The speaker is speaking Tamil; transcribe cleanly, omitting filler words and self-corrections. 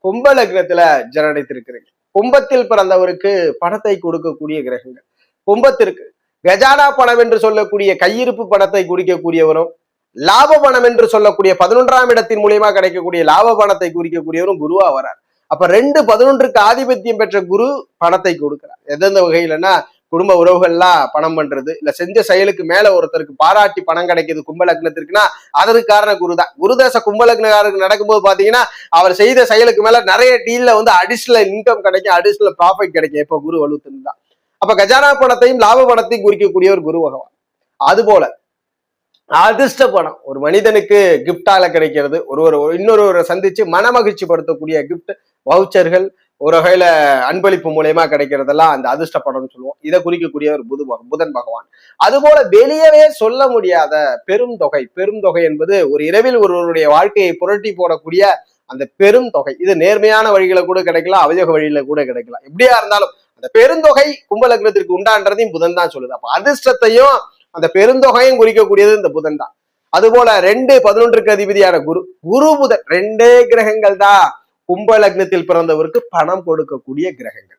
கும்ப லக்னத்துல ஜனனித்திருக்கிறீங்க. கும்பத்தில் பிறந்தவருக்கு பணத்தை கொடுக்கக்கூடிய கிரகங்கள். கும்பத்திற்கு கஜானா பணம் என்று சொல்லக்கூடிய கையிருப்பு பணத்தை குறிக்கக்கூடியவரும், லாப பணம் என்று சொல்லக்கூடிய 11ஆம் இடத்தின் மூலியமா கிடைக்கக்கூடிய லாப பணத்தை குறிக்கக்கூடியவரும் குருவா வரார். அப்ப 2-11க்கு ஆதிபத்தியம் பெற்ற குரு பணத்தை கொடுக்கிறார். எந்தெந்த வகையிலன்னா, குடும்ப உறவுகள்லாம் பணம் பண்றது, இல்ல செஞ்ச செயலுக்கு மேல ஒருத்தருக்கு பாராட்டி பணம் கிடைக்குது கும்ப லக்னத்திற்குன்னா அதற்கு காரணம் குரு தான். குருதசை கும்ப லக்னக்காரருக்கு நடக்கும்போது பாத்தீங்கன்னா, அவர் செய்த செயலுக்கு மேல நிறைய டீல்ல அடிஷனல் இன்கம் கிடைக்கும், அடிஷனல் ப்ராஃபிட் கிடைக்கும். எப்ப குரு வலுத்துன்னு தான். அப்ப கஜானா பணத்தையும் லாப பணத்தையும் குறிக்கக்கூடிய ஒரு குரு பகவான். அது போல அதிர்ஷ்ட பணம் ஒரு மனிதனுக்கு கிஃப்டால கிடைக்கிறது, இன்னொருவரை சந்திச்சு மன மகிழ்ச்சி படுத்தக்கூடிய கிஃப்ட் வவுச்சர்கள், ஒரு வகையில அன்பளிப்பு மூலயமா கிடைக்கிறதெல்லாம் அந்த அதிர்ஷ்ட படம்னு சொல்லுவோம். இதை குறிக்கக்கூடிய ஒரு புதன் பகவான். அதுபோல வெளியவே சொல்ல முடியாத பெரும் தொகை என்பது ஒரு இரவில் ஒருவருடைய வாழ்க்கையை புரட்டி போடக்கூடிய அந்த பெரும் தொகை. இது நேர்மையான வழிகளை கூட கிடைக்கலாம், அவயோக வழியில கூட கிடைக்கலாம். எப்படியா இருந்தாலும் அந்த பெருந்தொகை கும்ப லக்னத்திற்கு உண்டான்றதையும் புதன் தான் சொல்லுது. அப்ப அதிர்ஷ்டத்தையும் அந்த பெருந்தொகையும் குறிக்கக்கூடியது இந்த புதன் தான். அதுபோல 2-11க்கு அதிபதியான குரு புதன் 2 கிரகங்கள் தான் கும்ப லக்னத்தில் பிறந்தவருக்கு பணம் கொடுக்கக்கூடிய கிரகங்கள்.